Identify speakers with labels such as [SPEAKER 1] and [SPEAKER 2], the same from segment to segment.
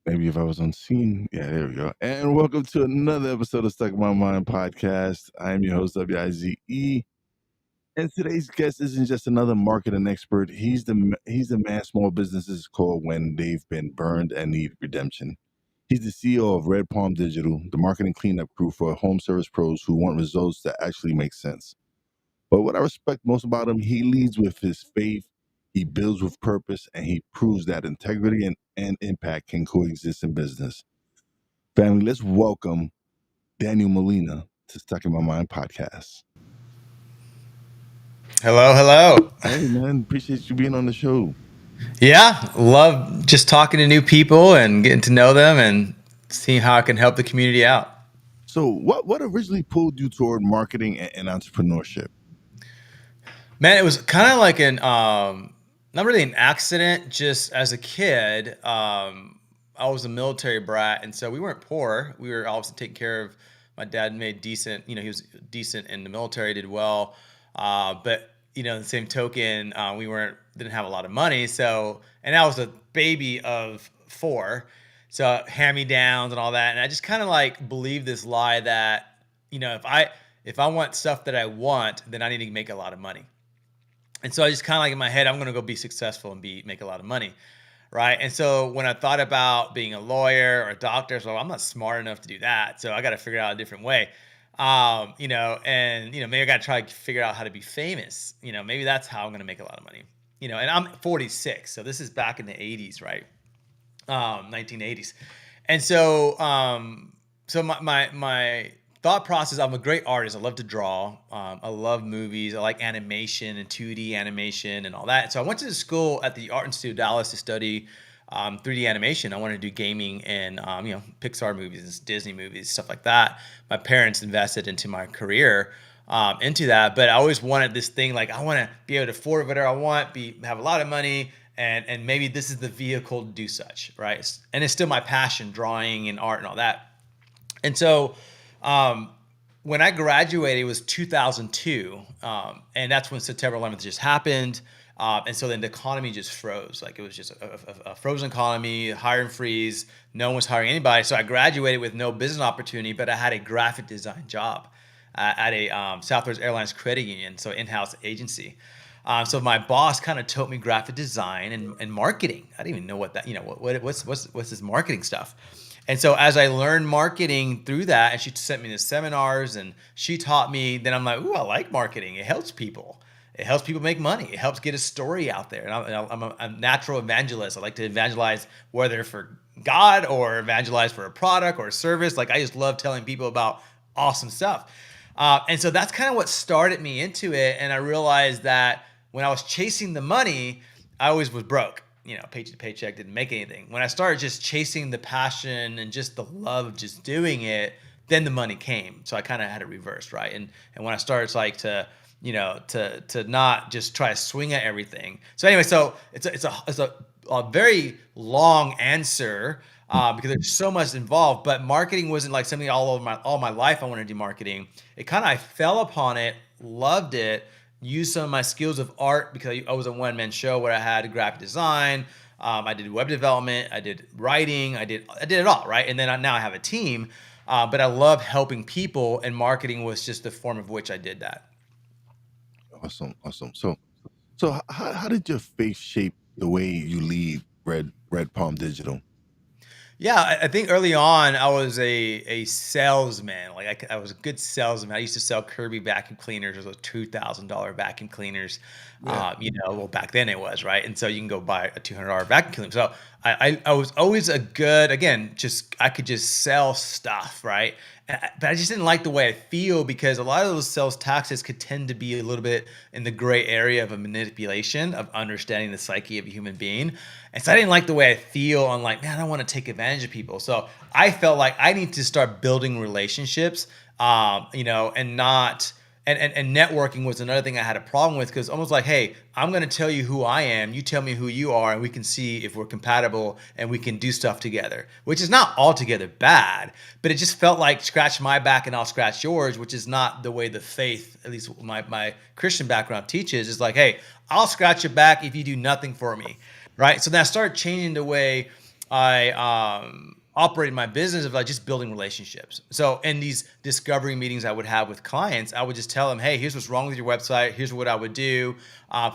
[SPEAKER 1] Maybe if I was unseen. Yeah, there we go. And welcome to another episode of Stuck in My Mind podcast. I am your host, Wize. And today's guest isn't just another marketing expert. He's the man small businesses call when they've been burned and need redemption. He's the CEO of Red Palm Digital, the marketing cleanup crew for home service pros who want results that actually make sense. But what I respect most about him, he leads with his faith, he builds with purpose, and he proves that integrity and impact can coexist in business. Family, let's welcome Daniel Molina to Stuck in My Mind podcast.
[SPEAKER 2] Hello, hello.
[SPEAKER 1] Hey, man, appreciate you being on the show.
[SPEAKER 2] Yeah, love just talking to new people and getting to know them and seeing how I can help the community out.
[SPEAKER 1] So, what originally pulled you toward marketing and entrepreneurship?
[SPEAKER 2] Man, it was kind of like not really an accident. Just as a kid, I was a military brat, and so we weren't poor. We were obviously taking care of. My dad made decent. He was decent in the military, did well. But the same token, we weren't didn't have a lot of money. So, and I was a baby of four, so hand me downs and all that. And I just kind of like believed this lie that if I want stuff that I want, then I need to make a lot of money. And so I just kind of like in my head, I'm going to go be successful and make a lot of money. Right. And so when I thought about being a lawyer or a doctor, so I'm not smart enough to do that. So I got to figure out a different way. Maybe I got to try to figure out how to be famous. Maybe that's how I'm going to make a lot of money. And I'm 46. So this is back in the 80s, right? 1980s. And so my thought process, I'm a great artist. I love to draw. I love movies. I like animation and 2D animation and all that. So I went to school at the Art Institute of Dallas to study 3D animation. I wanted to do gaming and Pixar movies, Disney movies, stuff like that. My parents invested into my career into that, but I always wanted this thing like I want to be able to afford whatever I want, have a lot of money, and maybe this is the vehicle to do such, right? And it's still my passion, drawing and art and all that. And so when I graduated, it was 2002, and that's when September 11th just happened. And so then the economy just froze. Like it was just a frozen economy, hiring freeze. No one was hiring anybody. So I graduated with no business opportunity, but I had a graphic design job at a Southwest Airlines credit union, so in-house agency. So my boss kind of taught me graphic design and marketing. I didn't even know what that, what's this marketing stuff. And so as I learned marketing through that, and she sent me to seminars and she taught me, then I'm like, ooh, I like marketing. It helps people. It helps people make money. It helps get a story out there. And I'm a natural evangelist. I like to evangelize whether for God or evangelize for a product or a service. Like I just love telling people about awesome stuff. And so that's kind of what started me into it. And I realized that when I was chasing the money, I always was broke. Paycheck to paycheck, didn't make anything. When I started just chasing the passion and just the love of just doing it, then the money came. So I kind of had it reversed, right? And when I started like to not just try to swing at everything. So anyway, so it's a very long answer because there's so much involved. But marketing wasn't like something all my life I wanted to do marketing. It kind of I fell upon it, loved it, used some of my skills of art because I was a one-man show where I had graphic design, I did web development, I did writing, I did it all, right? And then now I have a team, but I love helping people, and marketing was just the form of which I did that.
[SPEAKER 1] Awesome. So how did your faith shape the way you lead Red Palm Digital?
[SPEAKER 2] Yeah, I think early on I was a salesman. Like I was a good salesman. I used to sell Kirby vacuum cleaners. Those $2,000 vacuum cleaners.
[SPEAKER 1] Yeah.
[SPEAKER 2] Well back then it was right, and so you can go buy a $200 vacuum cleaner. So I was always a good again. Just I could just sell stuff, right? But I just didn't like the way I feel because a lot of those sales taxes could tend to be a little bit in the gray area of a manipulation of understanding the psyche of a human being. And so I didn't like the way I feel. I'm like, man, I want to take advantage of people. So I felt like I need to start building relationships, and not and networking was another thing I had a problem with because almost like, hey, I'm going to tell you who I am, you tell me who you are, and we can see if we're compatible and we can do stuff together, which is not altogether bad, but it just felt like scratch my back and I'll scratch yours, which is not the way the faith, at least my Christian background teaches, is like, hey, I'll scratch your back if you do nothing for me, right? So then I started changing the way I operated my business of like just building relationships. So in these discovery meetings I would have with clients, I would just tell them, hey, here's what's wrong with your website. Here's what I would do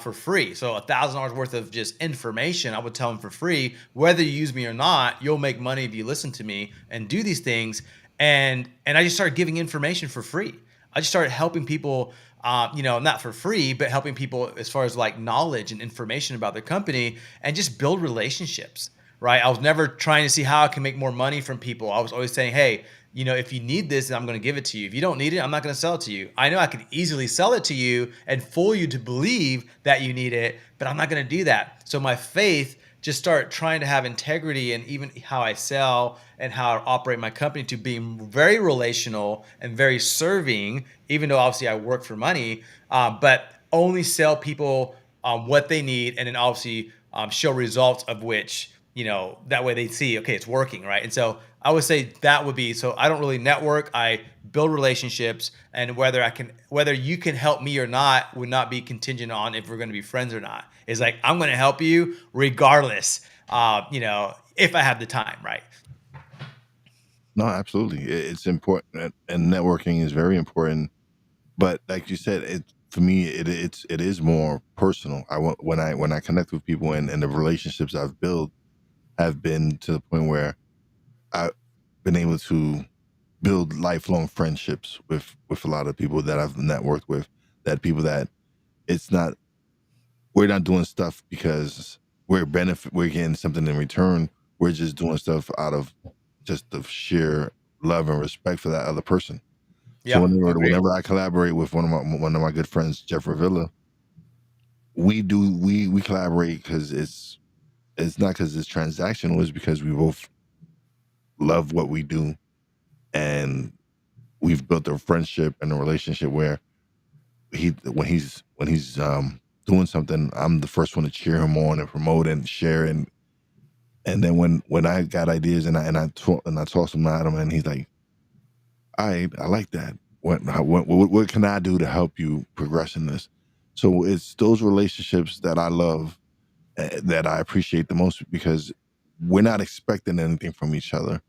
[SPEAKER 2] for free. So $1,000 worth of just information, I would tell them for free. Whether you use me or not, you'll make money if you listen to me and do these things. And I just started giving information for free. I just started helping people, not for free, but helping people as far as like knowledge and information about their company and just build relationships, right? I was never trying to see how I can make more money from people. I was always saying, hey, if you need this, I'm going to give it to you. If you don't need it, I'm not going to sell it to you. I know I could easily sell it to you and fool you to believe that you need it, but I'm not going to do that. So my faith just start trying to have integrity in even how I sell and how I operate my company to be very relational and very serving, even though obviously I work for money, but only sell people what they need and then obviously show results of which, that way they see, okay, it's working, right? And so I would say that would be, so I don't really network. I build relationships, and whether you can help me or not would not be contingent on if we're going to be friends or not. It's like, I'm going to help you regardless, if I have the time, right?
[SPEAKER 1] No, absolutely. It's important, and networking is very important. But like you said, for me, it is more personal. When I connect with people, and the relationships I've built have been to the point where I've been able to build lifelong friendships with a lot of people that I've networked with. That people that it's not we're not doing stuff because we're getting something in return. We're just doing stuff out of just the sheer love and respect for that other person. So
[SPEAKER 2] Yeah, agree.
[SPEAKER 1] whenever I collaborate with one of my good friends, Jeff Ravilla, we collaborate because it's not because it's transactional. It's because we both love what we do, and we've built a friendship and a relationship where when he's doing something, I'm the first one to cheer him on and promote and share, and then when I got ideas and I toss them at him, and he's like, I like that. What can I do to help you progress in this? So it's those relationships that I love, that I appreciate the most, because we're not expecting anything from each other,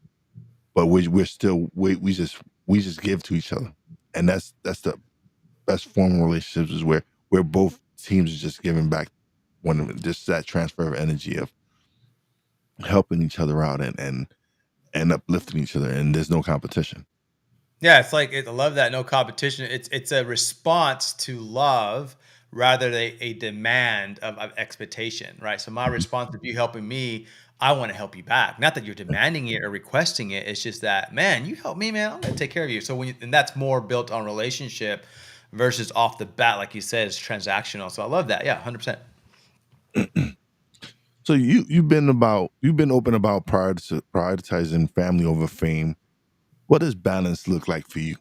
[SPEAKER 1] but we're still we just give to each other, and that's the best form of relationships, is where both teams are just giving back, when just that transfer of energy of helping each other out, and uplifting each other, and there's no competition.
[SPEAKER 2] Yeah, it's like I love that, no competition. It's a response to love rather than a demand of expectation, right? So my response to you helping me, I want to help you back. Not that you're demanding it or requesting it. It's just that, man, you help me, man. I'm gonna take care of you. So and that's more built on relationship versus off the bat, like you said, it's transactional. So I love that. Yeah, 100%.
[SPEAKER 1] So you've been open about prioritizing family over fame. What does balance look like for you?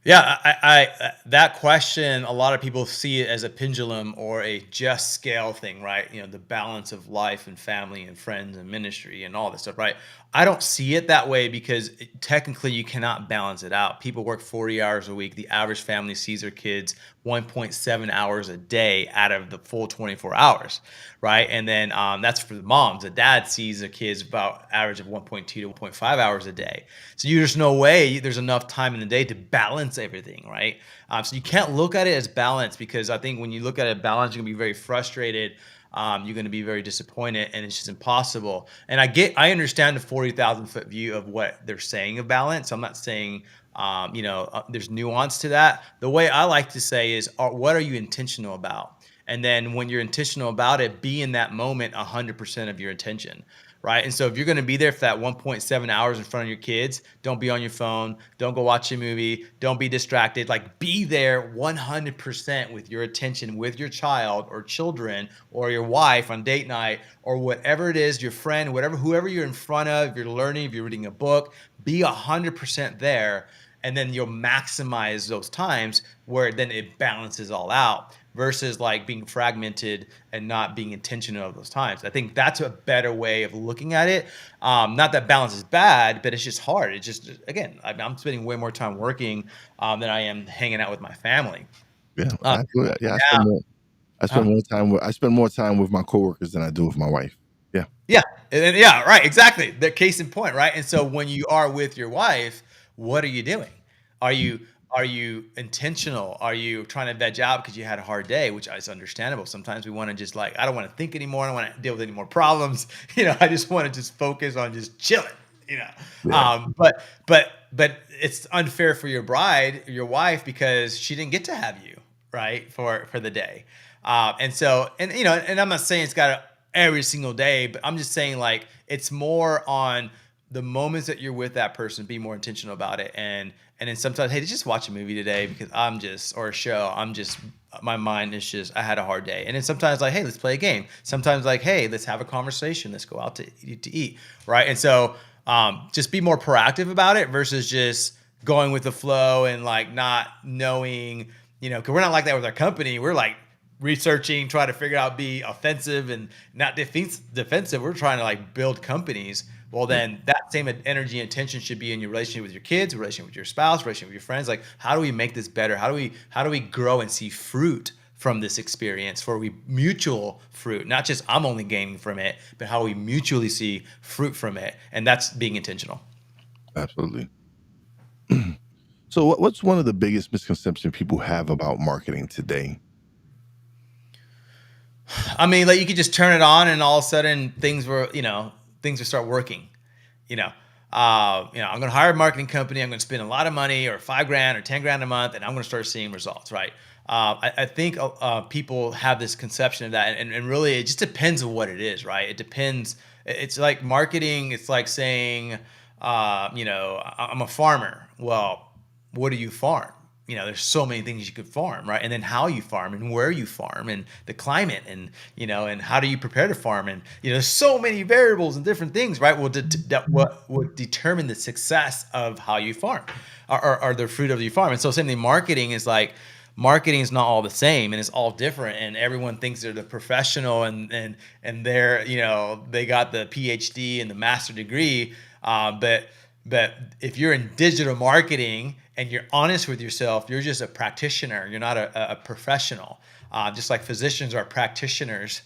[SPEAKER 2] Yeah, that question, a lot of people see it as a pendulum or a just scale thing, right? The balance of life and family and friends and ministry and all this stuff, right? I don't see it that way because technically you cannot balance it out. People work 40 hours a week. The average family sees their kids 1.7 hours a day out of the full 24 hours, right? And then that's for the moms. The dad sees their kids about average of 1.2 to 1.5 hours a day. So there's no way there's enough time in the day to balance everything, right? So you can't look at it as balance, because I think when you look at it balance, you're gonna be very frustrated. You're going to be very disappointed, and it's just impossible. And I understand the 40,000 foot view of what they're saying of balance. I'm not saying, there's nuance to that. The way I like to say is, what are you intentional about? And then when you're intentional about it, be in that moment 100% of your attention, right? And so if you're going to be there for that 1.7 hours in front of your kids, don't be on your phone, don't go watch a movie, don't be distracted. Like, be there 100% with your attention with your child or children or your wife on date night or whatever it is, your friend, whoever you're in front of, if you're learning, if you're reading a book, be 100% there, and then you'll maximize those times where then it balances all out versus like being fragmented and not being intentional of those times. I think that's a better way of looking at it. Not that balance is bad, but it's just hard. It's just, again, I'm spending way more time working than I am hanging out with my family.
[SPEAKER 1] Yeah,
[SPEAKER 2] Uh,
[SPEAKER 1] absolutely. Yeah,
[SPEAKER 2] now,
[SPEAKER 1] I spend more time with my coworkers than I do with my wife. Yeah.
[SPEAKER 2] Yeah, And then, yeah, right, exactly. The case in point, right? And so when you are with your wife, what are you doing? Are you are you intentional? Are you trying to veg out because you had a hard day, which is understandable. Sometimes we want to just like, I don't want to think anymore. I don't want to deal with any more problems. I just want to just focus on just chilling, you know.
[SPEAKER 1] Yeah.
[SPEAKER 2] But it's unfair for your bride, your wife, because she didn't get to have you, right, for the day. And so, and I'm not saying it's got to every single day, but I'm just saying like it's more on the moments that you're with that person, be more intentional about it. And then sometimes, hey, just watch a movie today because or a show. My mind is just, I had a hard day. And then sometimes like, hey, let's play a game. Sometimes like, hey, let's have a conversation. Let's go out to eat. Right. And so just be more proactive about it versus just going with the flow and like not knowing, because we're not like that with our company. We're like researching, trying to figure out, be offensive and not defensive. We're trying to like build companies. Well, then that same energy and attention should be in your relationship with your kids, relationship with your spouse, relationship with your friends. Like, how do we make this better? How do we grow and see fruit from this experience for we mutual fruit, not just I'm only gaining from it, but how we mutually see fruit from it. And that's being intentional.
[SPEAKER 1] Absolutely. So what's one of the biggest misconceptions people have about marketing today?
[SPEAKER 2] I mean, like you could just turn it on and all of a sudden things will start working. You know, I'm going to hire a marketing company. I'm going to spend a lot of money, or $5,000 or $10,000 a month, and I'm going to start seeing results. Right. I think people have this conception of that, and really it just depends on what it is. Right. It depends. It's like marketing. It's like saying, I'm a farmer. Well, what do you farm? There's so many things you could farm, right? And then how you farm and where you farm and the climate and, and how do you prepare to farm? And, there's so many variables and different things, right? What would determine the success of how you farm or the fruit of your farm. And so same thing, marketing is not all the same and it's all different. And everyone thinks they're the professional and they're, they got the PhD and the master degree. But if you're in digital marketing and you're honest with yourself, you're just a practitioner. You're not a professional. Just like physicians are practitioners,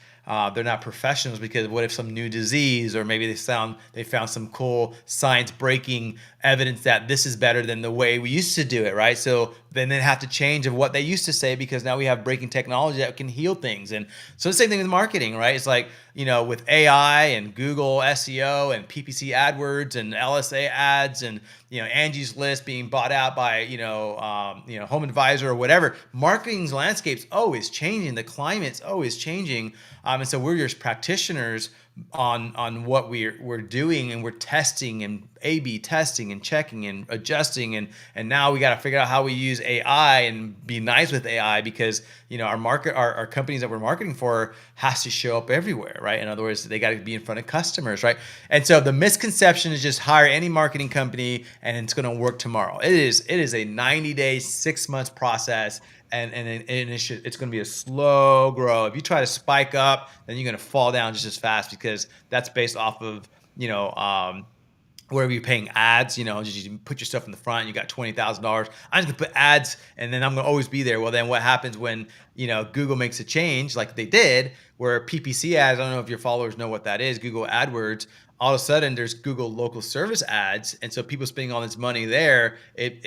[SPEAKER 2] they're not professionals, because what if some new disease, or maybe they found some cool science breaking evidence that this is better than the way we used to do it, right? So then they have to change of what they used to say because now we have breaking technology that can heal things. And so the same thing with marketing, right? It's like, with AI and Google SEO and PPC AdWords and LSA ads and, Angie's List being bought out by, Home Advisor or whatever, marketing's landscape's always changing. The climate's always changing. And so we're just practitioners on what we're doing, and we're testing and A/B testing and checking and adjusting, and now we got to figure out how we use AI and be nice with AI, because our companies that we're marketing for has to show up everywhere, right? In other words, they got to be in front of customers, right? And so the misconception is just hire any marketing company and it's going to work tomorrow. It is a 90-day, 6 months process. And it's going to be a slow grow. If you try to spike up, then you're going to fall down just as fast, because that's based off of wherever you're paying ads. Just you put your stuff in the front. You got $20,000. I'm just gonna put ads, and then I'm gonna always be there. Well, then what happens when Google makes a change, like they did, where PPC ads? I don't know if your followers know what that is. Google AdWords. All of a sudden, there's Google local service ads, and so people spending all this money there.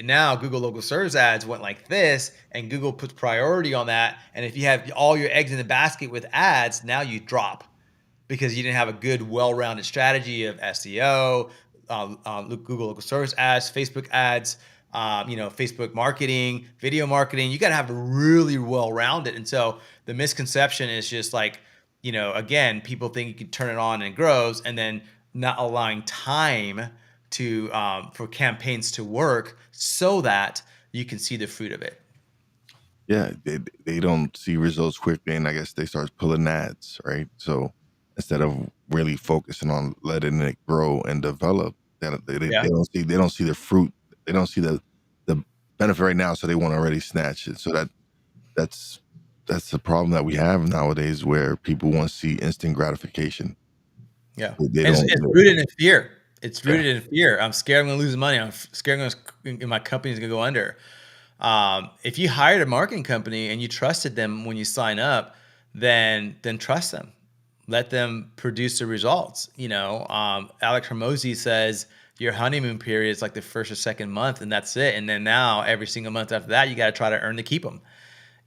[SPEAKER 2] Now Google local service ads went like this, and Google puts priority on that. And if you have all your eggs in the basket with ads, now you drop, because you didn't have a good, well-rounded strategy of SEO, Google local service ads, Facebook ads, Facebook marketing, video marketing. You got to have a really well-rounded. And so the misconception is just like, again, people think you can turn it on and it grows, and then not allowing time to for campaigns to work so that you can see the fruit of it.
[SPEAKER 1] Yeah, they don't see results quickly, and I guess they start pulling ads, right? So instead of really focusing on letting it grow and develop,
[SPEAKER 2] Yeah.
[SPEAKER 1] they don't see the fruit, they don't see the benefit right now, so they want to already snatch it. So that's the problem that we have nowadays, where people want to see instant gratification.
[SPEAKER 2] Yeah.
[SPEAKER 1] They
[SPEAKER 2] And
[SPEAKER 1] don't.
[SPEAKER 2] it's rooted in fear. It's
[SPEAKER 1] Yeah,
[SPEAKER 2] rooted in fear. I'm scared I'm going to lose money. I'm scared my company's going to go under. If you hired a marketing company and you trusted them when you sign up, then trust them. let them produce the results. Alex Hormozy says your honeymoon period is like the first or second month, and that's it. And then now every single month after that, you got to try to earn to keep them.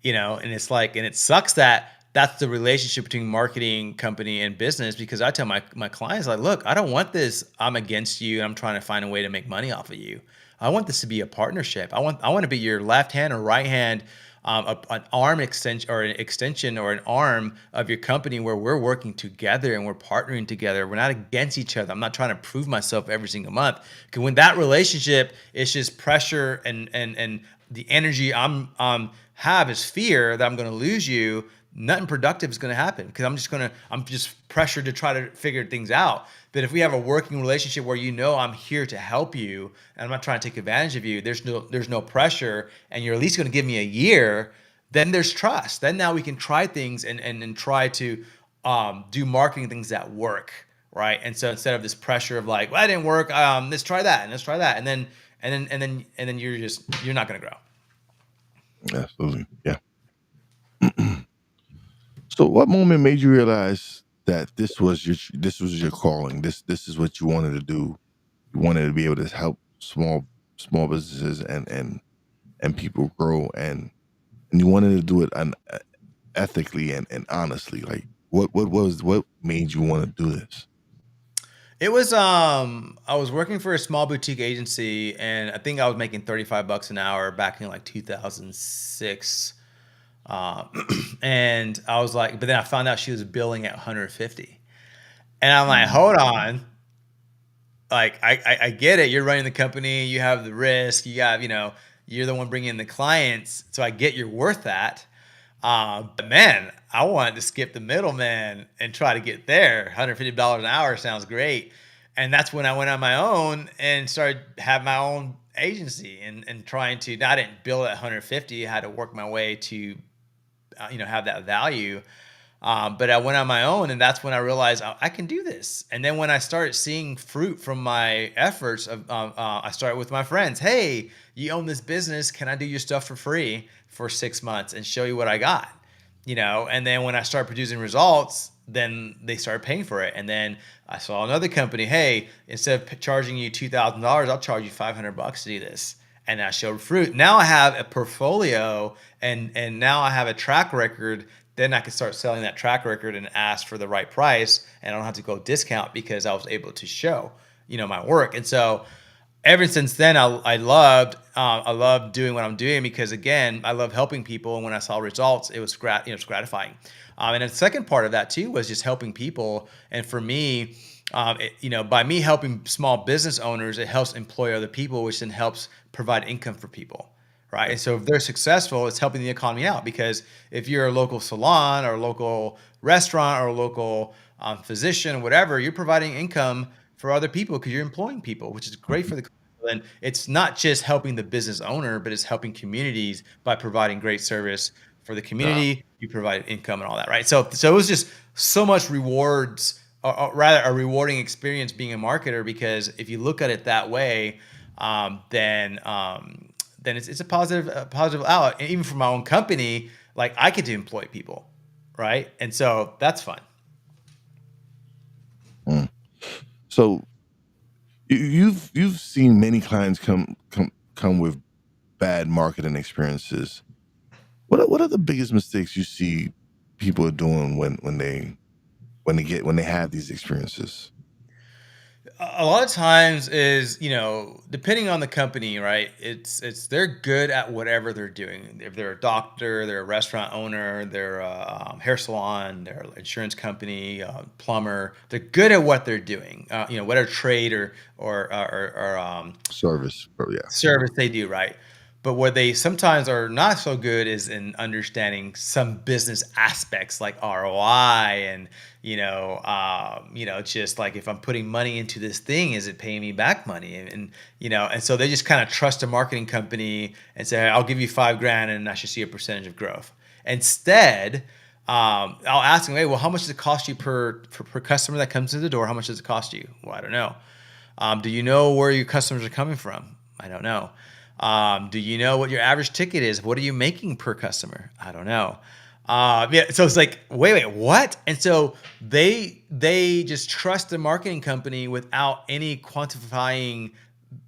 [SPEAKER 2] And it's like, and it sucks that that's the relationship between marketing company and business, because I tell my clients, like, look, I don't want this. I'm against you. I'm trying to find a way to make money off of you. I want this to be a partnership. I want to be your left hand or right hand, an arm extension or an arm of your company, where we're working together and we're partnering together. We're not against each other. I'm not trying to prove myself every single month. Because when that relationship is just pressure and the energy have is fear that I'm going to lose you, nothing productive is going to happen, because I'm just pressured to try to figure things out. But if we have a working relationship where I'm here to help you and I'm not trying to take advantage of you, there's no pressure, and you're at least going to give me a year, then there's trust. Then now we can try things and try to do marketing things that work, right? And so instead of this pressure of like, well, that didn't work, let's try that and let's try that, and then you're not going to grow.
[SPEAKER 1] Absolutely. Yeah. So what moment made you realize that this was your calling? This is what you wanted to do. You wanted to be able to help small businesses and people grow, and you wanted to do it ethically and honestly. Like what made you want to do this?
[SPEAKER 2] It was I was working for a small boutique agency, and I think I was making $35 an hour back in like 2006. And I was like, but then I found out she was billing at 150. And I'm like, hold on. Like, I get it. You're running the company, you have the risk, you're the one bringing in the clients. So I get you're worth that. But man, I wanted to skip the middleman and try to get there. $150 an hour sounds great. And that's when I went on my own and started have my own agency and trying to, I didn't bill at 150. I had to work my way to, have that value. But I went on my own, and that's when I realized I can do this. And then when I started seeing fruit from my efforts, I started with my friends. Hey, you own this business. Can I do your stuff for free for 6 months and show you what I got? And then when I started producing results, then they started paying for it. And then I saw another company. Hey, instead of charging you $2,000, I'll charge you $500 to do this. And I showed fruit. Now I have a portfolio, and now I have a track record. Then I can start selling that track record and ask for the right price, and I don't have to go discount because I was able to show, my work. And so ever since then, I loved doing what I'm doing, because again, I love helping people. And when I saw results, it was gratifying. And the second part of that too was just helping people. And for me, by me helping small business owners, it helps employ other people, which then helps provide income for people. Right. And so if they're successful, it's helping the economy out, because if you're a local salon or a local restaurant or a local physician or whatever, you're providing income for other people because you're employing people, which is great for the company. And it's not just helping the business owner, but it's helping communities by providing great service for the community. You provide income and all that. Right. So it was just so much rewards, or rather a rewarding experience being a marketer, because if you look at it that way, then it's a positive outlet. And even for my own company, like I get to employ people, right? And so that's fun.
[SPEAKER 1] So you've seen many clients come with bad marketing experiences. What are the biggest mistakes you see people are doing when they have these experiences?
[SPEAKER 2] A lot of times is, depending on the company, right? It's they're good at whatever they're doing. If they're a doctor, they're a restaurant owner, they're a hair salon, they're an insurance company, plumber. They're good at what they're doing. Whatever trade or
[SPEAKER 1] Service, yeah.
[SPEAKER 2] service they do, right? But what they sometimes are not so good is in understanding some business aspects like ROI and just like, if I'm putting money into this thing, is it paying me back money? And so they just kind of trust a marketing company and say, I'll give you $5,000 and I should see a percentage of growth. Instead, I'll ask them, hey, well, how much does it cost you per customer that comes to the door? How much does it cost you? Well, I don't know. Do you know where your customers are coming from? I don't know. Do you know what your average ticket is? What are you making per customer? I don't know. Yeah, so it's like, wait, what? And so they just trust the marketing company without any quantifying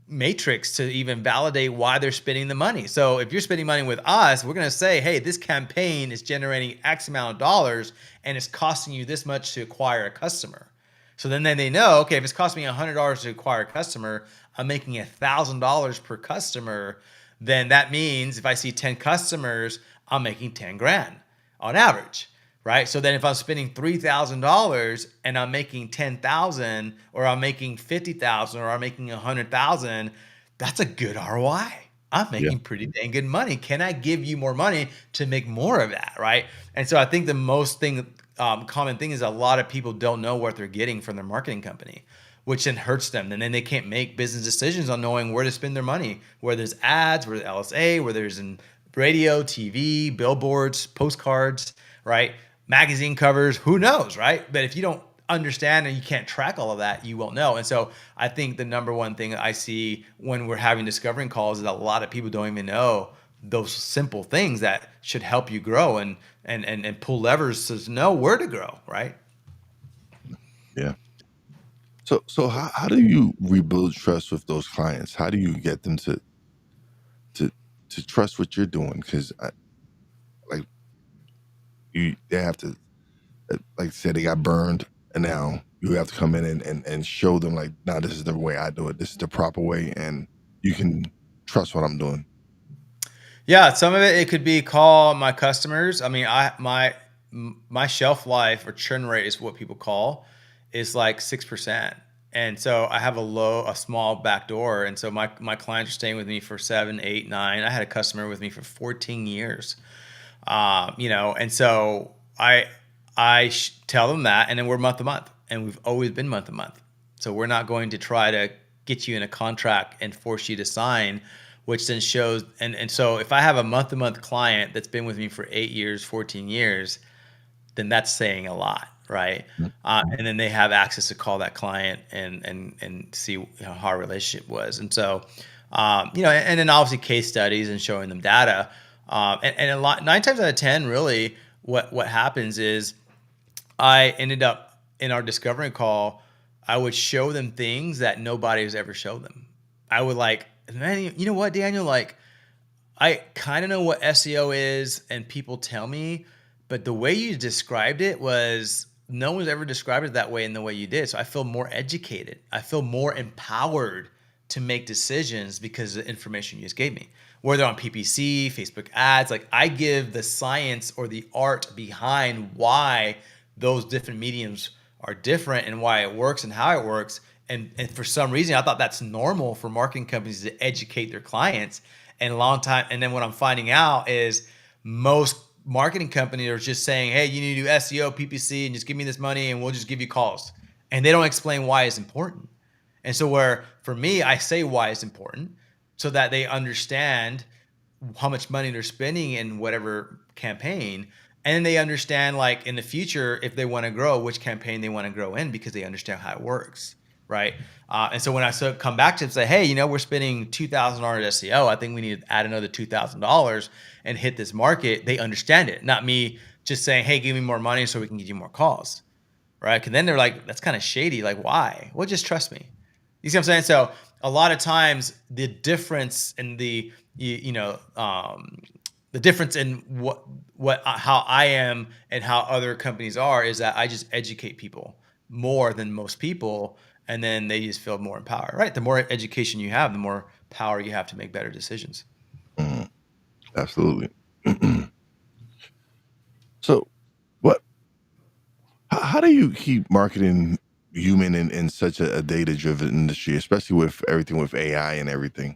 [SPEAKER 2] matrix to even validate why they're spending the money. So if you're spending money with us, we're going to say, hey, this campaign is generating X amount of dollars and it's costing you this much to acquire a customer. So then they know, okay, if it's costing me $100 to acquire a customer, I'm making $1,000 per customer. Then that means if I see 10 customers, I'm making 10 grand on average, right? So then if I'm spending $3,000 and I'm making 10,000, or I'm making 50,000, or I'm making 100,000, that's a good ROI. I'm
[SPEAKER 1] Yeah.
[SPEAKER 2] making pretty dang good money. Can I give you more money to make more of that, right? And so I think the most common thing is a lot of people don't know what they're getting from their marketing company, which then hurts them. And then they can't make business decisions on knowing where to spend their money, where there's ads, where there's LSA, where there's in radio, TV, billboards, postcards, right? Magazine covers, who knows, right? But if you don't understand and you can't track all of that, you won't know. And so I think the number one thing I see when we're having discovering calls is a lot of people don't even know those simple things that should help you grow and pull levers to know where to grow, right?
[SPEAKER 1] Yeah. So how do you rebuild trust with those clients? How do you get them to to trust what you're doing? Because like they have to, like I said, they got burned, and now you have to come in and show them like, nah, this is the way I do it. This is the proper way, and you can trust what I'm doing.
[SPEAKER 2] Yeah, some of it could be call my customers. I mean, my shelf life or churn rate is what people call is like 6%. And so I have a small back door. And so my clients are staying with me for 7, 8, 9. I had a customer with me for 14 years. And so I tell them that, and then we're month to month, and we've always been month to month. So we're not going to try to get you in a contract and force you to sign, which then shows. And so if I have a month to month client that's been with me for 8 years, 14 years, then that's saying a lot, right? And then they have access to call that client and see how our relationship was. And so, and then obviously case studies and showing them data. And a lot, 9 times out of 10, really, what happens is I ended up in our discovery call, I would show them things that nobody has ever showed them. I would like, man, you know what, Daniel? Like, I kind of know what SEO is, and people tell me, but the way you described it was no one's ever described it that way in the way you did. So I feel more educated. I feel more empowered to make decisions because of the information you just gave me. Whether on PPC, Facebook ads, like I give the science or the art behind why those different mediums are different and why it works and how it works. And for some reason, I thought that's normal for marketing companies to educate their clients. And a long time. And then what I'm finding out is most marketing companies are just saying, hey, you need to do SEO, PPC, and just give me this money and we'll just give you calls. And they don't explain why it's important. And so where for me, I say why it's important so that they understand how much money they're spending in whatever campaign. And then they understand, like in the future, if they want to grow, which campaign they want to grow in because they understand how it works. Right. And so when I come back to them and say, hey, we're spending $2,000 SEO. I think we need to add another $2,000 and hit this market. They understand it. Not me just saying, hey, give me more money so we can get you more calls. Right. Because then they're like, that's kind of shady. Like, why? Well, just trust me. You see what I'm saying? So a lot of times the difference in the difference in how I am and how other companies are is that I just educate people more than most people, and then they just feel more empowered. Right? The more education you have, the more power you have to make better decisions.
[SPEAKER 1] Mhm. Absolutely. So, what? How do you keep marketing human in such a data-driven industry, especially with everything with AI and everything?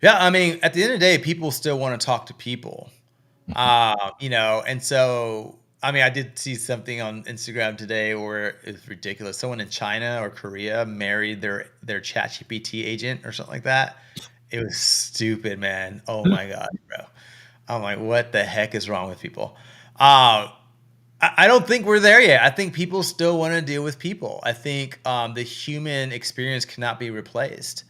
[SPEAKER 2] Yeah, I mean, at the end of the day, people still want to talk to people.
[SPEAKER 1] Mhm.
[SPEAKER 2] And so I mean, I did see something on Instagram today where it's ridiculous. Someone in China or Korea married their ChatGPT agent or something like that. It was stupid, man. Oh my god, bro. I'm like, what the heck is wrong with people? I don't think we're there yet. I think people still want to deal with people. I think the human experience cannot be replaced.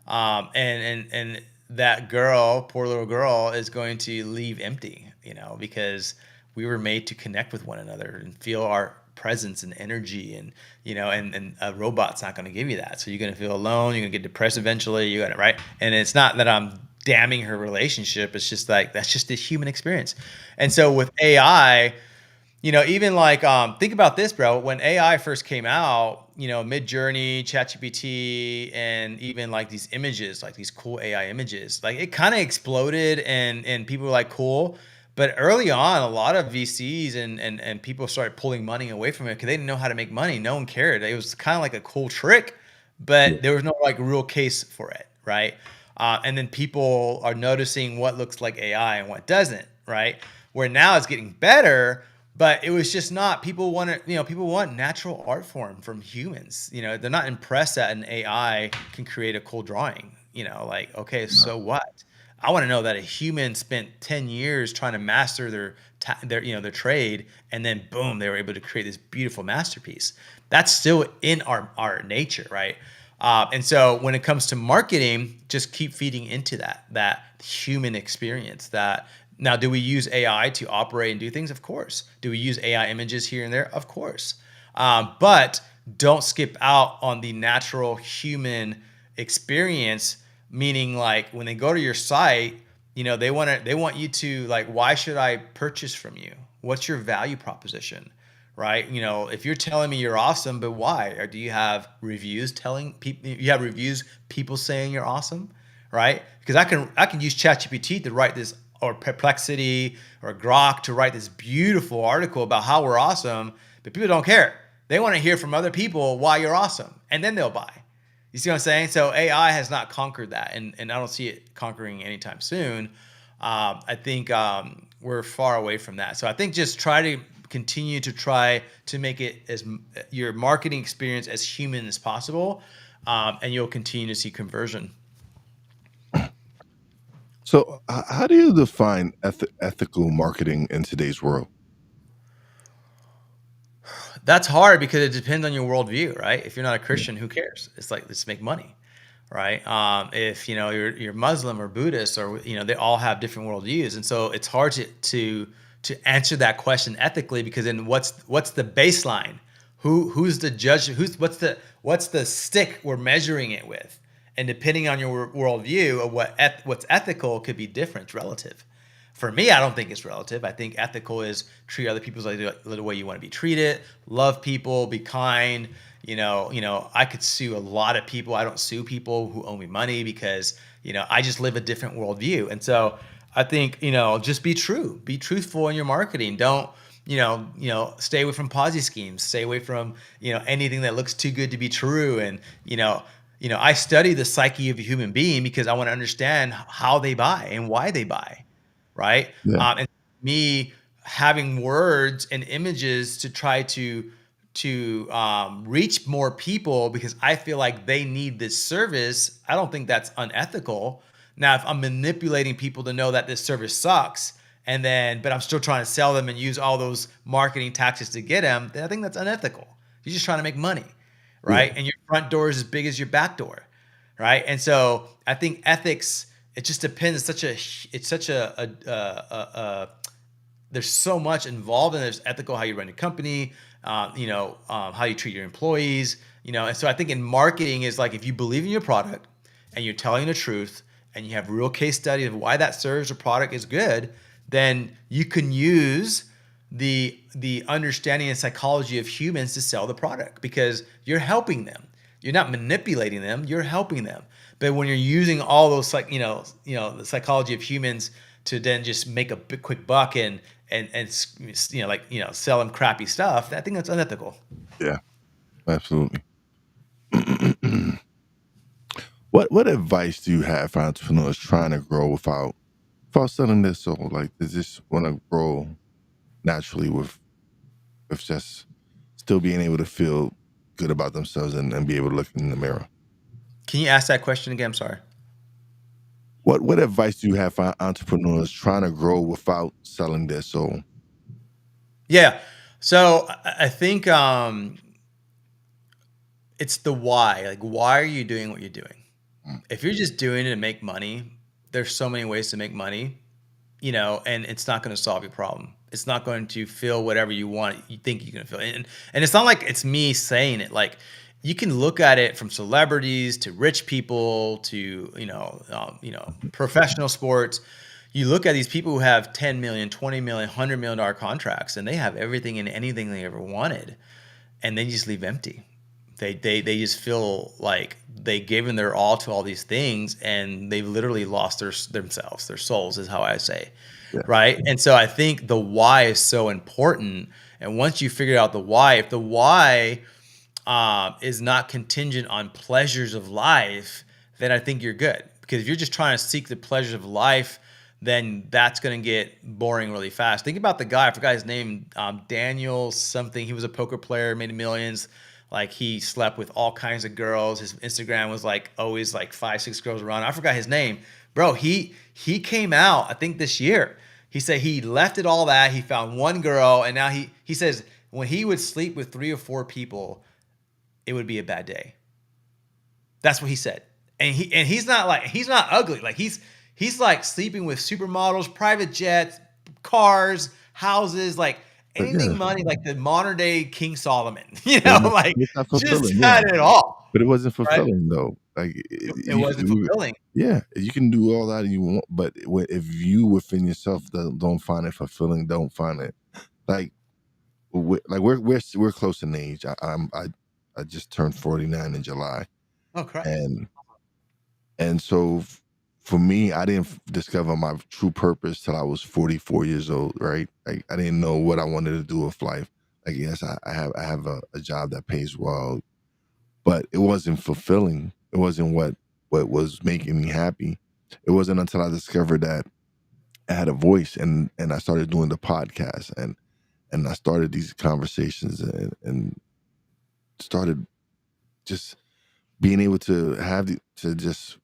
[SPEAKER 2] And that girl, poor little girl, is going to leave empty. because we were made to connect with one another and feel our presence and energy, and and a robot's not going to give you that. So you're going to feel alone, you're going to get depressed eventually, you got it right. And it's not that I'm damning her relationship, it's just like that's just the human experience. And so with AI, even like think about this, bro. When AI first came out, Mid-Journey, ChatGPT, and even like these images, like these cool AI images, like it kind of exploded, and people were like, cool. But early on, a lot of VCs and people started pulling money away from it because they didn't know how to make money. No one cared. It was kind of like a cool trick,
[SPEAKER 1] Yeah.
[SPEAKER 2] but there was no like real case for it, right? And then people are noticing what looks like AI and what doesn't, right? Where now it's getting better, but it was just not. People want it, people want natural art form from humans. They're not impressed that an AI can create a cool drawing. Like, okay, so what? I want to know that a human spent 10 years trying to master their trade, and then boom, they were able to create this beautiful masterpiece. That's still in our nature, right? And so when it comes to marketing, just keep feeding into that human experience. That now, do we use AI to operate and do things? Of course. Do we use AI images here and there? Of course. But don't skip out on the natural human experience. Meaning, like when they go to your site, they want you to like, why should I purchase from you? What's your value proposition? Right? If you're telling me you're awesome, but why? Or do you have reviews telling people people saying you're awesome? Right? Because I can use ChatGPT to write this, or Perplexity or Grok to write this beautiful article about how we're awesome, but people don't care. They want to hear from other people why you're awesome, and then they'll buy. You see what I'm saying? So AI has not conquered that, and I don't see it conquering anytime soon. I think we're far away from that. So I think just try to make it as your marketing experience as human as possible, and you'll continue to see conversion.
[SPEAKER 1] So, how do you define ethical marketing in today's world?
[SPEAKER 2] That's hard because it depends on your worldview, right? If you're not a Christian, who cares? It's like, let's make money, right? If you're Muslim or Buddhist, or they all have different worldviews, and so it's hard to answer that question ethically, because then what's the baseline? Who's the judge? What's the stick we're measuring it with? And depending on your worldview of what's ethical could be different, it's relative. For me, I don't think it's relative. I think ethical is treat other people like the way you want to be treated, love people, be kind. I could sue a lot of people. I don't sue people who owe me money because I just live a different worldview. And so I think just be true, be truthful in your marketing. Don't stay away from Ponzi schemes. Stay away from anything that looks too good to be true. And I study the psyche of a human being because I want to understand how they buy and why they buy, right?
[SPEAKER 1] Yeah.
[SPEAKER 2] And me having words and images to try to reach more people because I feel like they need this service. I don't think that's unethical. Now, if I'm manipulating people to know that this service sucks, but I'm still trying to sell them and use all those marketing tactics to get them, then I think that's unethical. You're just trying to make money,
[SPEAKER 1] Yeah.
[SPEAKER 2] right? And your front door is as big as your back door, right? And so I think ethics, it just depends. There's so much involved in it. There's ethical, how you run your company, how you treat your employees, and so I think in marketing is like, if you believe in your product and you're telling the truth and you have real case study of why that service or product is good, then you can use the understanding and psychology of humans to sell the product, because you're helping them. You're not manipulating them, you're helping them. But when you're using all those, like, the psychology of humans to then just make a big quick buck and sell them crappy stuff, I think that's unethical.
[SPEAKER 1] Yeah. Absolutely. What advice do you have for entrepreneurs trying to grow without selling their soul? Like, they just want to grow naturally with just still being able to feel good about themselves and be able to look in the mirror.
[SPEAKER 2] Can you ask that question again? I'm sorry.
[SPEAKER 1] What advice do you have for entrepreneurs trying to grow without selling their soul?
[SPEAKER 2] Yeah. So I think it's the why. Like, why are you doing what you're doing?
[SPEAKER 1] Mm.
[SPEAKER 2] If you're just doing it to make money, there's so many ways to make money. and it's not going to solve your problem. It's not going to feel whatever you think you're going to feel. And it's not like it's me saying it. Like, you can look at it from celebrities to rich people to, professional sports. You look at these people who have 10 million, 20 million, $100 million contracts, and they have everything and anything they ever wanted, and they just leave empty. They just feel like they gave in their all to all these things, and they've literally lost themselves, their souls, is how I say,
[SPEAKER 1] Yeah.
[SPEAKER 2] right? And so I think the why is so important. And once you figure out the why, if the why is not contingent on pleasures of life, then I think you're good. Because if you're just trying to seek the pleasures of life, then that's going to get boring really fast. Think about the guy, I forgot his name, Daniel something. He was a poker player, made millions. Like, he slept with all kinds of girls. His Instagram was like always like 5, 6 girls around. I forgot his name. Bro, he came out, I think this year. He said he left it all that. He found one girl, and now he says when he would sleep with 3 or 4 people, it would be a bad day. That's what he said. And he's not ugly. Like, he's like sleeping with supermodels, private jets, cars, houses, like
[SPEAKER 1] But
[SPEAKER 2] anything
[SPEAKER 1] yeah,
[SPEAKER 2] money, like the modern day King Solomon,
[SPEAKER 1] and
[SPEAKER 2] like
[SPEAKER 1] it's not
[SPEAKER 2] just
[SPEAKER 1] fulfilling. Yeah,
[SPEAKER 2] had it all,
[SPEAKER 1] but it wasn't
[SPEAKER 2] right?
[SPEAKER 1] fulfilling though. Like
[SPEAKER 2] It wasn't fulfilling.
[SPEAKER 1] yeah, you can do all that and you want, but if you within yourself don't find it fulfilling, don't find it like we're close in age. I just turned 49 in July,
[SPEAKER 2] Oh, crap.
[SPEAKER 1] and so for me, I didn't discover my true purpose till I was 44 years old. Right, like I didn't know what I wanted to do with life. Like, yes, I have a job that pays well, but it wasn't fulfilling. It wasn't what was making me happy. It wasn't until I discovered that I had a voice, and I started doing the podcast, and I started these conversations, and started just being able to to just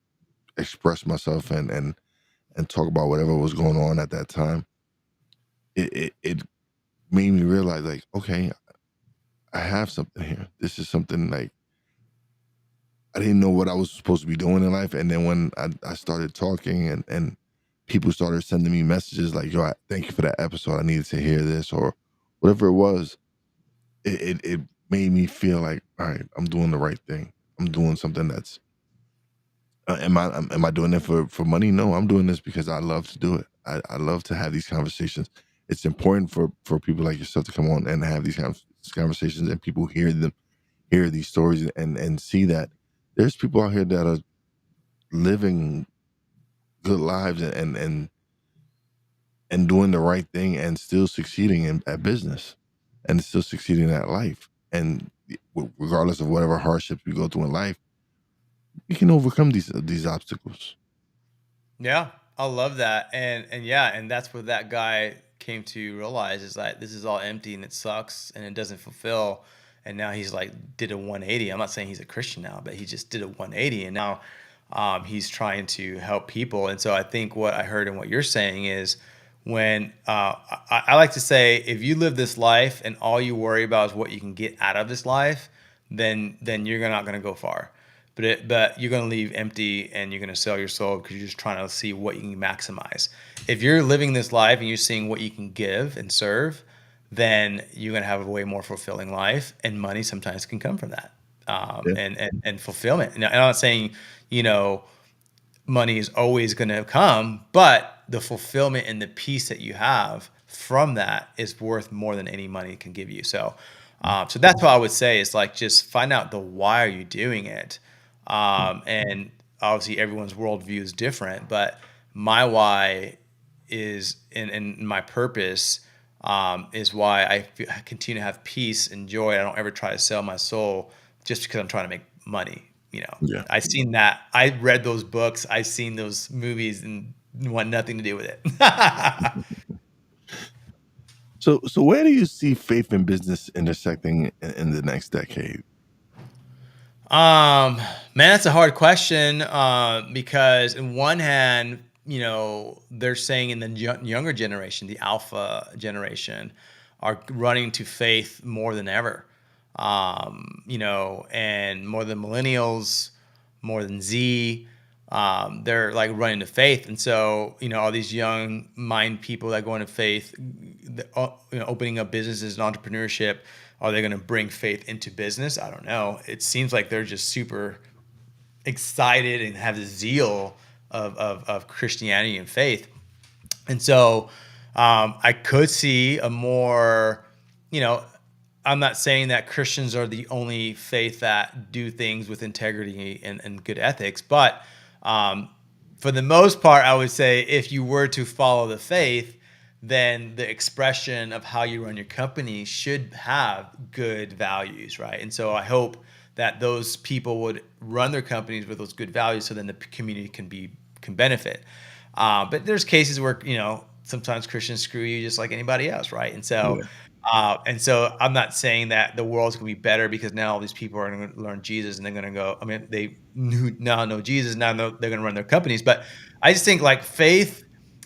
[SPEAKER 1] express myself, and talk about whatever was going on at that time. It made me realize, like, okay, I have something here. This is something, like, I didn't know what I was supposed to be doing in life. And then when I started talking, and people started sending me messages like, yo, thank you for that episode. I needed to hear this, or whatever it was. It made me feel like, all right, I'm doing the right thing. I'm doing something that's, am I doing it for money? No, I'm doing this because I love to do it. I love to have these conversations. It's important for people like yourself to come on and have these conversations, and people hear these stories, and see that there's people out here that are living good lives, and doing the right thing, and still succeeding at business, and still succeeding at life. And regardless of whatever hardships we go through in life, we can overcome these obstacles.
[SPEAKER 2] Yeah, I love that. And yeah, and that's what that guy came to realize, is like, this is all empty and it sucks and it doesn't fulfill. And now he's like did a 180. I'm not saying he's a Christian now, but he just did a 180, and now he's trying to help people. And so I think what I heard and what you're saying is, when I like to say, if you live this life and all you worry about is what you can get out of this life, then you're not going to go far. But you're going to leave empty, and you're going to sell your soul because you're just trying to see what you can maximize. If you're living this life and you're seeing what you can give and serve, then you're going to have a way more fulfilling life, and money sometimes can come from that.
[SPEAKER 1] Yeah,
[SPEAKER 2] And fulfillment. And I'm not saying, you know, money is always going to come, but the fulfillment and the peace that you have from that is worth more than any money can give you. So, so that's what I would say, is like, just find out the why are you doing it. And obviously everyone's worldview is different, but my why is, and my purpose, is why I continue to have peace and joy. I don't ever try to sell my soul just because I'm trying to make money.
[SPEAKER 1] yeah.
[SPEAKER 2] I've seen that. I read those books. I've seen those movies and want nothing to do with it.
[SPEAKER 1] So where do you see faith and business intersecting in the next decade?
[SPEAKER 2] Man, that's a hard question. Because in one hand, they're saying in the younger generation, the alpha generation, are running to faith more than ever. And more than millennials, more than Z. they're like running to faith. And so, all these young mind people that go into faith, opening up businesses and entrepreneurship, are they going to bring faith into business? I don't know. It seems like they're just super excited and have the zeal of Christianity and faith. And so I could see a more, I'm not saying that Christians are the only faith that do things with integrity and good ethics, but for the most part, I would say if you were to follow the faith, then the expression of how you run your company should have good values, right? And so I hope that those people would run their companies with those good values, so then the community can benefit. But there's cases where sometimes Christians screw you just like anybody else, right?
[SPEAKER 1] Yeah.
[SPEAKER 2] And so I'm not saying that the world's going to be better because now all these people are going to learn Jesus and they're going to go. I mean, they now know Jesus, now they're going to run their companies. But I just think like faith,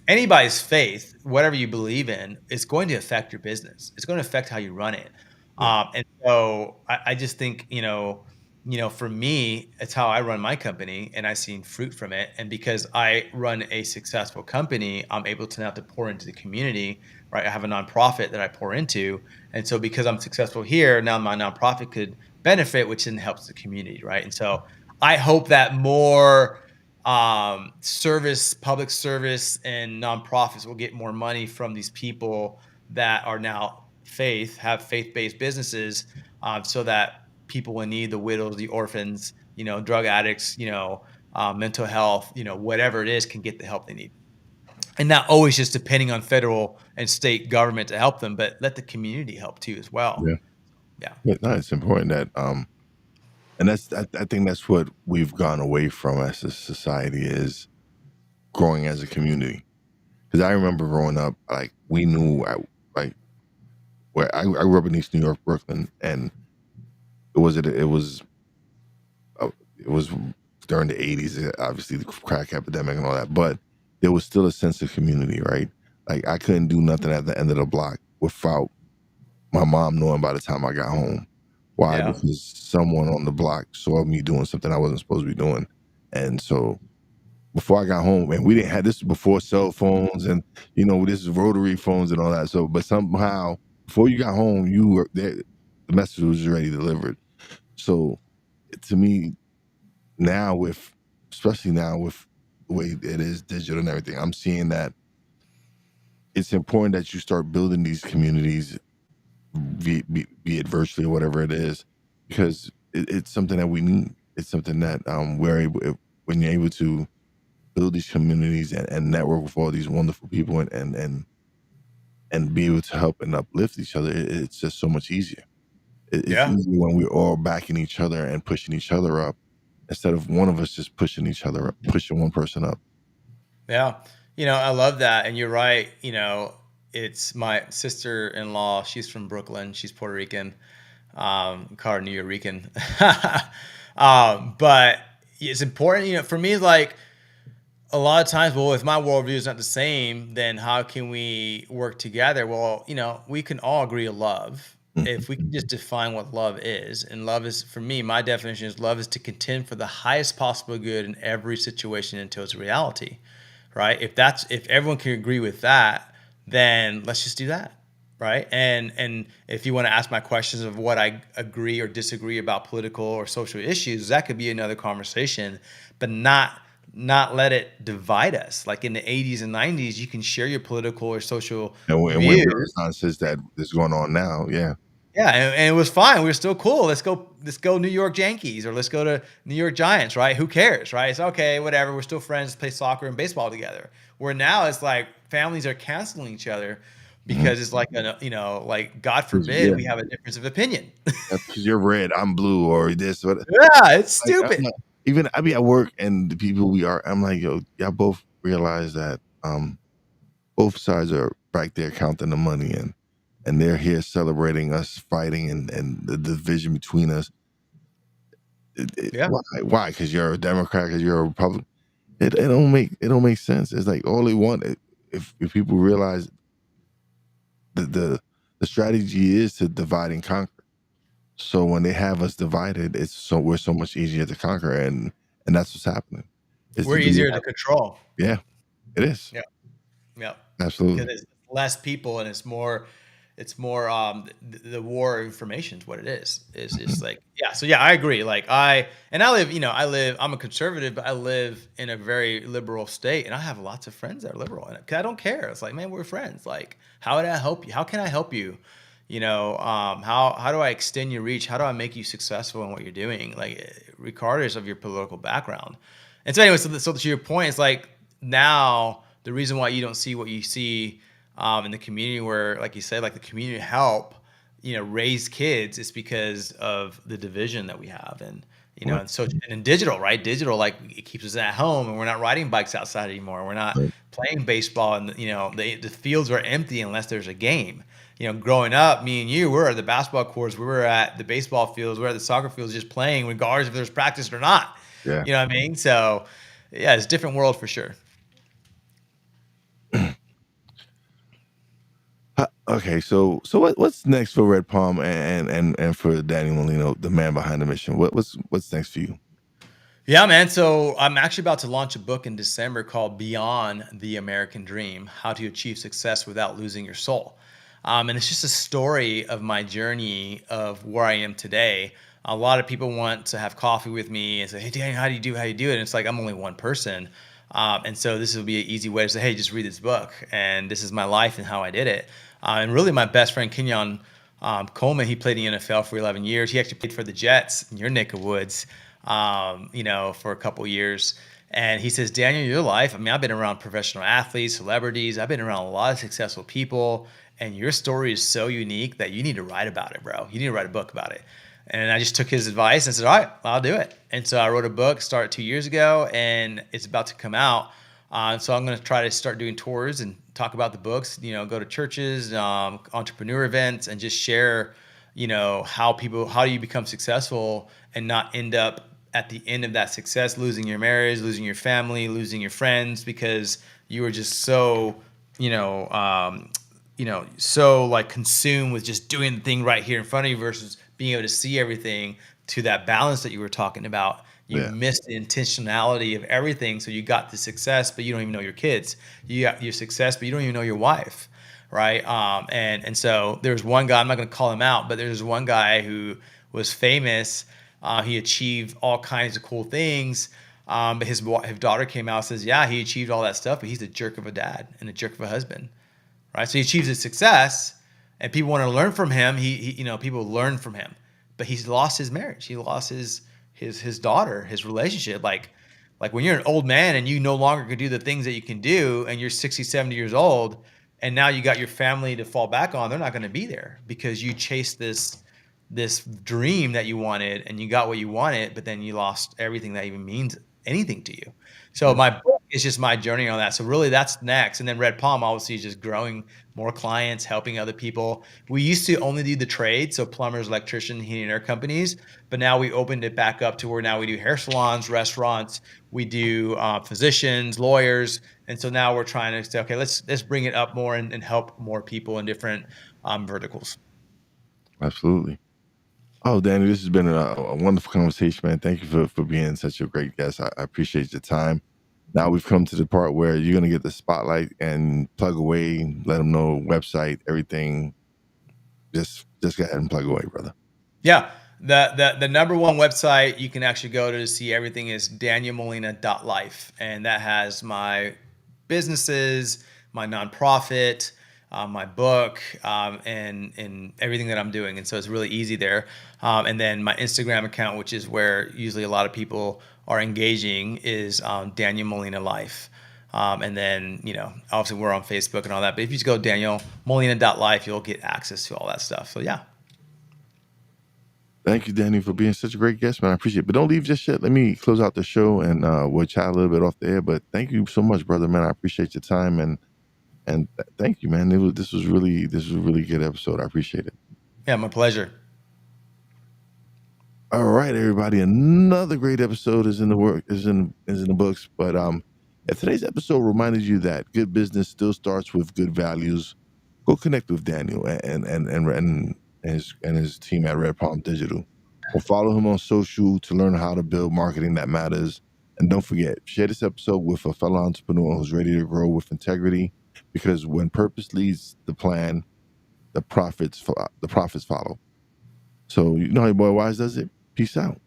[SPEAKER 2] anybody's faith, whatever you believe in, is going to affect your business. It's going to affect how you run it.
[SPEAKER 1] Yeah.
[SPEAKER 2] And so I just think, for me, it's how I run my company, and I've seen fruit from it. And because I run a successful company, I'm able to now to pour into the community, right? I have a nonprofit that I pour into. And so because I'm successful here, now my nonprofit could benefit, which then helps the community, right? And so I hope that more public service and nonprofits will get more money from these people that are now have faith-based businesses, so that people in need, the widows, the orphans, drug addicts, mental health, whatever it is, can get the help they need. And not always just depending on federal and state government to help them, but let the community help too as well.
[SPEAKER 1] Yeah.
[SPEAKER 2] Yeah.
[SPEAKER 1] Yeah. No, it's important that and I think that's what we've gone away from as a society, is growing as a community. Because I remember growing up, like we knew, like where I grew up in East New York, Brooklyn, and it was uh, it was during the '80s, obviously the crack epidemic and all that, but there was still a sense of community, right? Like I couldn't do nothing at the end of the block without my mom knowing by the time I got home. Why?
[SPEAKER 2] Yeah.
[SPEAKER 1] Because someone on the block saw me doing something I wasn't supposed to be doing, and so before I got home, and we didn't have this before cell phones, and this is rotary phones and all that. So, but somehow before you got home, you were there, the message was already delivered. So, to me, now especially now with the way it is digital and everything, I'm seeing that it's important that you start building these communities, be it virtually or whatever it is, because it's something that we need. It's something that we're able, when you're able to build these communities and network with all these wonderful people and be able to help and uplift each other, it's just so much easier. It's
[SPEAKER 2] Yeah.
[SPEAKER 1] easier when we're all backing each other and pushing each other up, instead of one of us just pushing each other up, pushing one person up.
[SPEAKER 2] Yeah. I love that. And you're right. It's my sister-in-law. She's from Brooklyn. She's Puerto Rican. Call her New Yorican. But it's important, for me, like a lot of times, well, if my worldview is not the same, then how can we work together? Well, we can all agree to love. If we can just define what love is, and love is, for me, my definition is love is to contend for the highest possible good in every situation until it's a reality, right? If everyone can agree with that, then let's just do that, right? And if you want to ask my questions of what I agree or disagree about political or social issues, that could be another conversation, but not let it divide us. Like in the 80s and 90s, you can share your political or social
[SPEAKER 1] And when the
[SPEAKER 2] views.
[SPEAKER 1] nonsense that is going on now, yeah.
[SPEAKER 2] Yeah, and it was fine. We were still cool. Let's go New York Yankees, or let's go to New York Giants, right? Who cares, right? It's okay, whatever. We're still friends, play soccer and baseball together. Where now it's like families are canceling each other because it's like like God forbid
[SPEAKER 1] Yeah,
[SPEAKER 2] we have a difference of opinion.
[SPEAKER 1] because you're red, I'm blue, or this, what?
[SPEAKER 2] Yeah, it's
[SPEAKER 1] Like
[SPEAKER 2] stupid.
[SPEAKER 1] even I be at work and the people I'm like, yo, y'all both realize that both sides are back there counting the money, and they're here celebrating us fighting and the division between us.
[SPEAKER 2] Yeah,
[SPEAKER 1] Why? Because you're a Democrat, because you're a Republican. It don't make sense. It's like all they want. If people realize that the strategy is to divide and conquer. So when they have us divided, we're so much easier to conquer, and that's what's happening. is to
[SPEAKER 2] We're
[SPEAKER 1] do
[SPEAKER 2] easier to control.
[SPEAKER 1] yeah, it is.
[SPEAKER 2] Yeah. Yeah. Because
[SPEAKER 1] Absolutely.
[SPEAKER 2] it's less people and it's more the war of information is what it is. It's just
[SPEAKER 1] Mhm.
[SPEAKER 2] like, yeah, so yeah, I agree. Like I live, I'm a conservative, but I live in a very liberal state and I have lots of friends that are liberal and 'cause I don't care. It's like, man, we're friends. Like, how would I help you? How can I help you? How do I extend your reach? How do I make you successful in what you're doing? Like, regardless of your political background. And so anyway, so to your point, it's like now the reason why you don't see what you see in the community where, like you said, like the community help, raise kids is because of the division that we have. And,
[SPEAKER 1] Right,
[SPEAKER 2] and so, and in digital, right? Digital, like it keeps us at home and we're not riding bikes outside anymore. We're not
[SPEAKER 1] right.
[SPEAKER 2] playing baseball and, the fields are empty unless there's a game. Growing up, me and you were at the basketball courts, we were at the baseball fields, we were at the soccer fields just playing, regardless if there's practice or not.
[SPEAKER 1] Yeah.
[SPEAKER 2] You know what I mean? So, yeah, it's a different world for sure.
[SPEAKER 1] Okay, so what's next for Red Palm and for Daniel Molina, the man behind the mission? What's next for you?
[SPEAKER 2] Yeah, man. So I'm actually about to launch a book in December called Beyond the American Dream: How to Achieve Success Without Losing Your Soul. And it's just a story of my journey of where I am today. A lot of people want to have coffee with me and say, "Hey, Daniel, how do you do it?" And it's like I'm only one person, and so this will be an easy way to say, "Hey, just read this book," and this is my life and how I did it. And really, my best friend Kenyon Coleman, he played in the NFL for 11 years. He actually played for the Jets in your neck of woods, for a couple years. And he says, Daniel, your life, I mean, I've been around professional athletes, celebrities, I've been around a lot of successful people, and your story is so unique that you need to write about it, bro. You need to write a book about it. And I just took his advice and said, all right, I'll do it. And so I wrote a book, started 2 years ago, and it's about to come out. So I'm going to try to start doing tours and talk about the books, go to churches, entrepreneur events, and just share, how do you become successful and not end up at the end of that success losing your marriage, losing your family, losing your friends because you were just so, so like consumed with just doing the thing right here in front of you versus being able to see everything, to that balance that you were talking about. You
[SPEAKER 1] Yeah.
[SPEAKER 2] missed the intentionality of everything. So you got the success, but you don't even know your kids. You got your success, but you don't even know your wife. Right. And so there's one guy, I'm not going to call him out, but there's one guy who was famous. He achieved all kinds of cool things. But his daughter came out and says, yeah, he achieved all that stuff, but he's a jerk of a dad and a jerk of a husband. Right. So he achieves his success and people want to learn from him. People learn from him, but he's lost his marriage. He lost his daughter, his relationship. Like when you're an old man and you no longer can do the things that you can do and you're 60, 70 years old, and now you got your family to fall back on, they're not going to be there because you chased this dream that you wanted and you got what you wanted, but then you lost everything that even means anything to you. So
[SPEAKER 1] Yeah.
[SPEAKER 2] my book is just my journey on that. So really that's next. And then Red Palm obviously is just growing more clients, helping other people. We used to only do the trade, so plumbers, electrician, heating and air companies, but now we opened it back up to where now we do hair salons, restaurants, we do physicians, lawyers. And so now we're trying to say, okay, let's bring it up more and help more people in different verticals.
[SPEAKER 1] Absolutely. Oh, Danny, this has been a wonderful conversation, man. Thank you for being such a great guest. I appreciate your time. Now we've come to the part where you're gonna get the spotlight and plug away, let them know website, everything. Just go ahead and plug away, brother.
[SPEAKER 2] Yeah. The number one website you can actually go to see everything is danielmolina.life. And that has my businesses, my nonprofit, my book, and everything that I'm doing. And so it's really easy there. And then my Instagram account, which is where usually a lot of people are engaging, is Daniel Molina Life. And then, obviously we're on Facebook and all that. But if you just go danielmolina.life, you'll get access to all that stuff. So yeah.
[SPEAKER 1] Thank you, Danny, for being such a great guest, man. I appreciate it. But don't leave just yet. Let me close out the show and we'll chat a little bit off the air. But thank you so much, brother, man. I appreciate your time and thank you, man. This was really a good episode. I appreciate it.
[SPEAKER 2] Yeah, my pleasure.
[SPEAKER 1] All right, everybody. Another great episode is in the books. But if today's episode reminded you that good business still starts with good values, go connect with Daniel and his team at Red Palm Digital. Or follow him on social to learn how to build marketing that matters And don't forget, share this episode with a fellow entrepreneur who's ready to grow with integrity, because when purpose leads the plan, the profits follow. So you know how your boy Wize does it. Peace out.